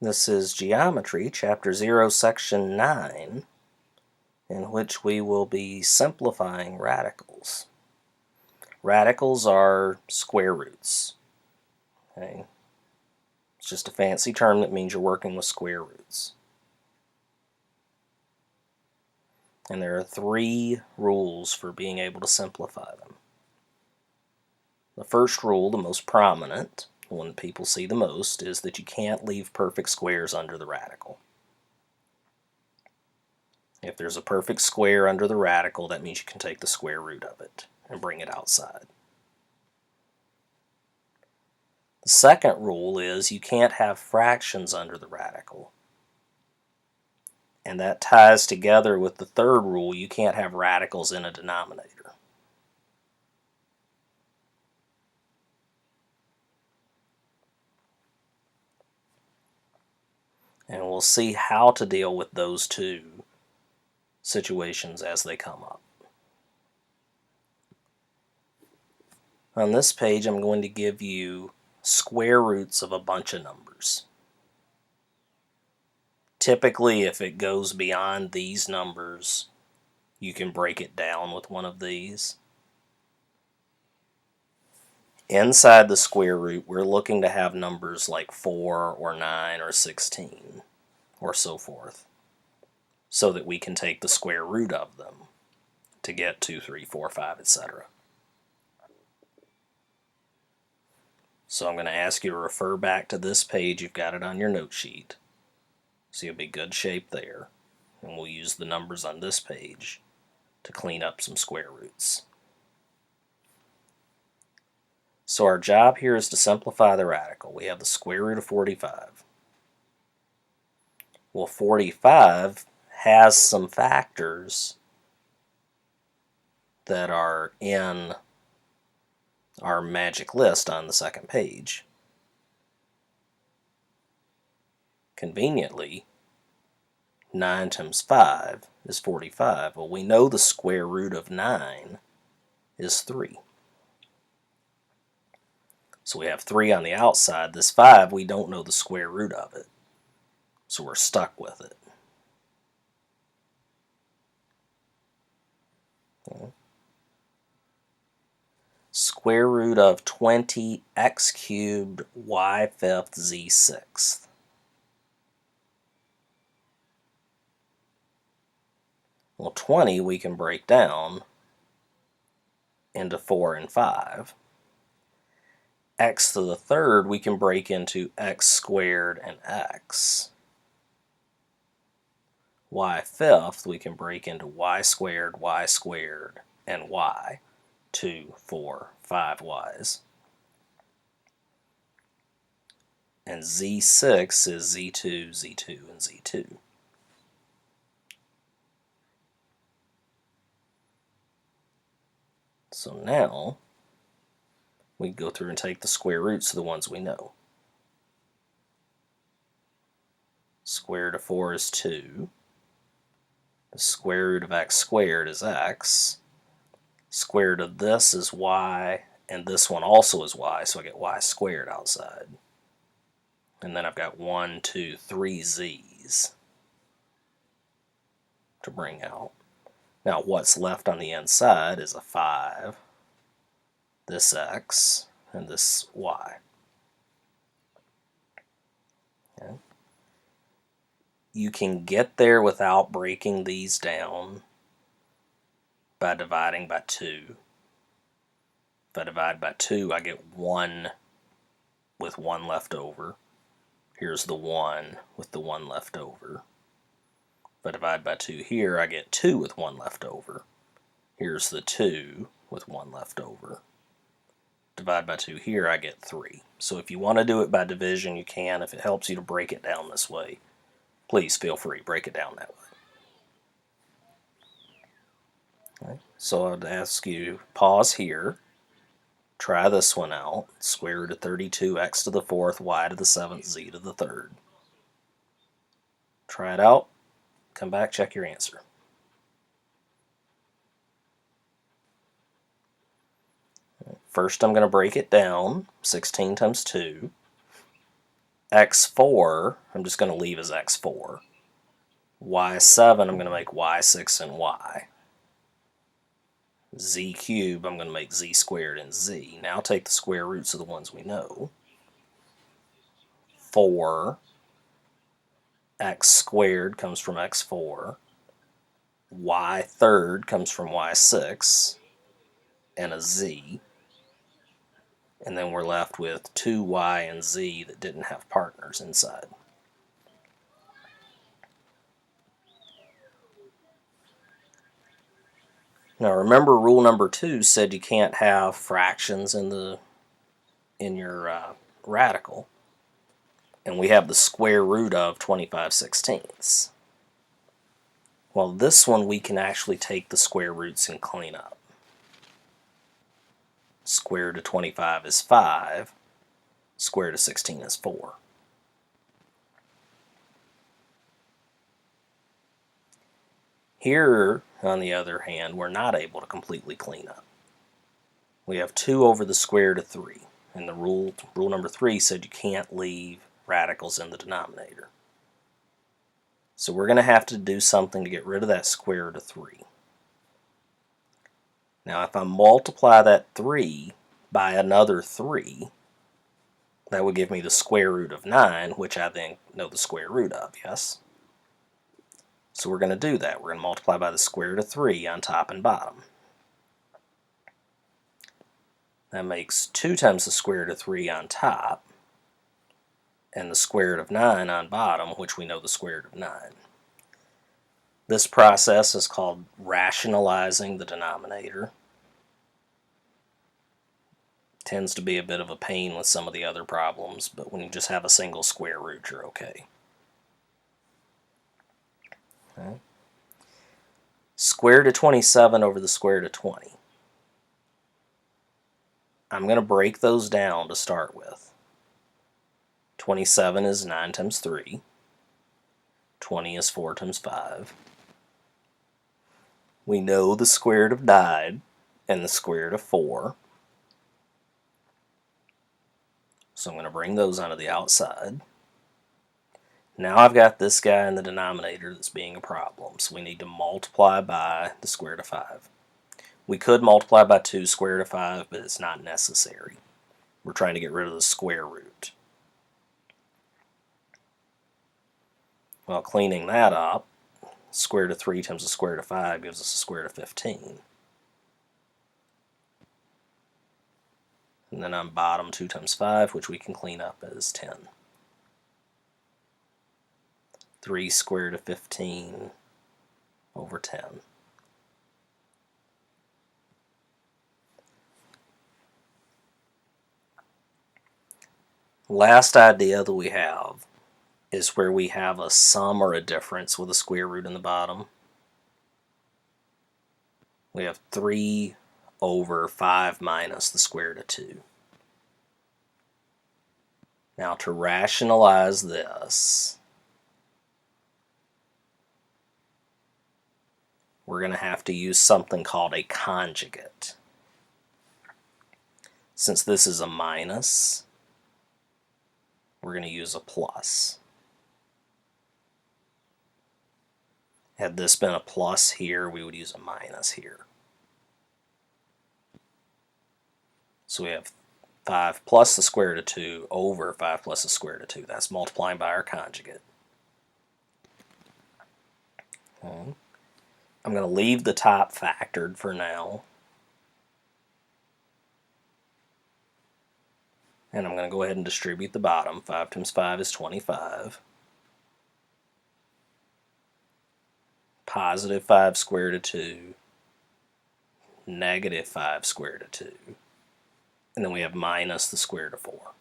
This is Geometry, Chapter 0, Section 9, in which we will be simplifying radicals. Radicals are square roots. Okay? It's just a fancy term that means you're working with square roots. And there are 3 rules for being able to simplify them. The first rule, the most prominent, the one that people see the most, is that you can't leave perfect squares under the radical. If there's a perfect square under the radical, that means you can take the square root of it and bring it outside. The second rule is you can't have fractions under the radical. And that ties together with the third rule, you can't have radicals in a denominator. And we'll see how to deal with those 2 situations as they come up. On this page, I'm going to give you square roots of a bunch of numbers. Typically, if it goes beyond these numbers, you can break it down with one of these. Inside the square root, we're looking to have numbers like 4 or 9 or 16 or so forth, so that we can take the square root of them to get 2, 3, 4, 5, etc. So I'm going to ask you to refer back to this page. You've got it on your note sheet. So you'll be good shape there. And we'll use the numbers on this page to clean up some square roots. So our job here is to simplify the radical. We have the square root of 45. Well, 45 has some factors that are in our magic list on the second page. Conveniently, 9 times 5 is 45. Well, we know the square root of 9 is 3. So we have 3 on the outside. This 5, we don't know the square root of it. So we're stuck with it. Okay. Square root of 20 x cubed y fifth z sixth. Well, 20 we can break down into 4 and 5. X to the third we can break into x squared and x. Y fifth we can break into y squared, and y. 2, 4, 5 y's. And z6 is z2, z2, and z2. So now we can go through and take the square roots of the ones we know. Square root of 4 is 2. The square root of x squared is x. Square root of this is y, and this one also is y, so I get y squared outside. And then I've got 1, 2, 3 z's to bring out. Now what's left on the inside is a 5, this x, and this y. Okay. You can get there without breaking these down by dividing by 2. If I divide by 2, I get 1 with 1 left over. Here's the 1 with the 1 left over. If I divide by 2 here, I get 2 with 1 left over. Here's the 2 with 1 left over. Divide by 2 here, I get 3. So if you want to do it by division, you can. If it helps you to break it down this way, please feel free, break it down that way. Okay. So I'd ask you, pause here. Try this one out. Square root of 32, x to the 4th, y to the 7th, z to the 3rd. Try it out. Come back, check your answer. First I'm going to break it down. 16 times 2. x4, I'm just going to leave as x4. y7, I'm going to make y6 and y. Z cubed, I'm going to make z squared and z. Now take the square roots of the ones we know. 4 x squared comes from x4. Y third comes from y6 and a z. And then we're left with 2y and z that didn't have partners inside. Now remember, rule number 2 said you can't have fractions in your radical. And we have the square root of 25/16. Well, this one we can actually take the square roots and clean up. Square root of 25 is 5. Square root of 16 is 4. Here, on the other hand, we're not able to completely clean up. We have 2 over the square root of 3. And the rule number 3 said you can't leave radicals in the denominator. So we're going to have to do something to get rid of that square root of 3. Now if I multiply that 3 by another 3, that would give me the square root of 9, which I then know the square root of, yes? So we're going to do that. We're going to multiply by the square root of 3 on top and bottom. That makes 2 times the square root of 3 on top, and the square root of 9 on bottom, which we know the square root of 9. This process is called rationalizing the denominator. Tends to be a bit of a pain with some of the other problems, but when you just have a single square root, you're okay. Square root of 27 over the square root of 20. I'm going to break those down to start with. 27 is 9 times 3. 20 is 4 times 5. We know the square root of 9 and the square root of 4. So I'm going to bring those onto the outside. Now I've got this guy in the denominator that's being a problem, so we need to multiply by the square root of 5. We could multiply by 2 square root of 5, but it's not necessary. We're trying to get rid of the square root. Well, cleaning that up, square root of 3 times the square root of 5 gives us a square root of 15. And then on bottom, 2 times 5, which we can clean up as 10. 3 square root of 15 over 10. Last idea that we have is where we have a sum or a difference with a square root in the bottom. We have 3 over 5 minus the square root of 2. Now to rationalize this, we're going to have to use something called a conjugate. Since this is a minus, we're going to use a plus. Had this been a plus here, we would use a minus here. So we have 5 plus the square root of 2 over 5 plus the square root of 2. That's multiplying by our conjugate. Okay. I'm going to leave the top factored for now. And I'm going to go ahead and distribute the bottom. 5 times 5 is 25. Positive 5 square root of 2. Negative 5 square root of 2. And then we have minus the square root of 4.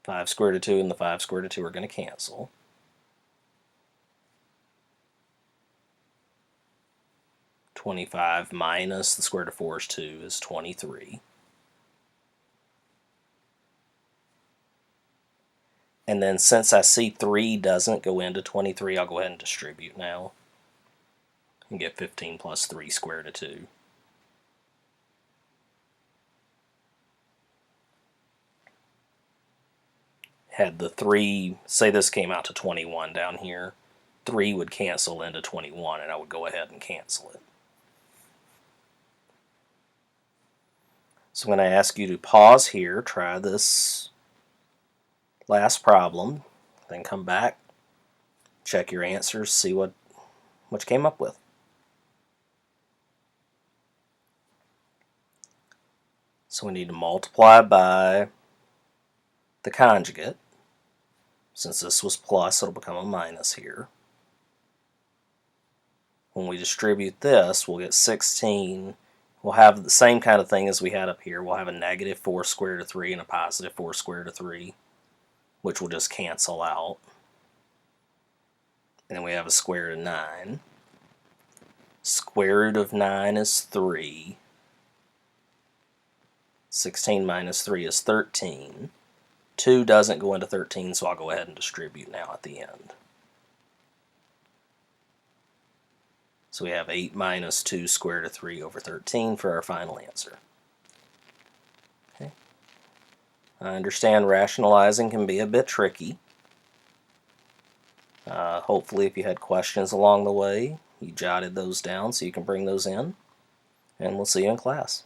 5 square root of 2 and the 5 square root of 2 are going to cancel. (25) minus the square root of 4 is 2 is 23. And then since I see 3 doesn't go into 23, I'll go ahead and distribute now. And get 15 plus 3 square root of 2. had the 3, say this came out to 21 down here, 3 would cancel into 21, and I would go ahead and cancel it. So I'm going to ask you to pause here, try this last problem, then come back, check your answers, see what you came up with. So we need to multiply by the conjugate. Since this was plus, it'll become a minus here. When we distribute this, we'll get 16. We'll have the same kind of thing as we had up here. We'll have a negative 4 square root of 3 and a positive 4 square root of 3, which will just cancel out. And then we have a square root of 9. Square root of 9 is 3. 16 minus 3 is 13. 2 doesn't go into 13, so I'll go ahead and distribute now at the end. So we have 8 minus 2 square root of 3 over 13 for our final answer. Okay. I understand rationalizing can be a bit tricky. Hopefully if you had questions along the way, you jotted those down so you can bring those in. And we'll see you in class.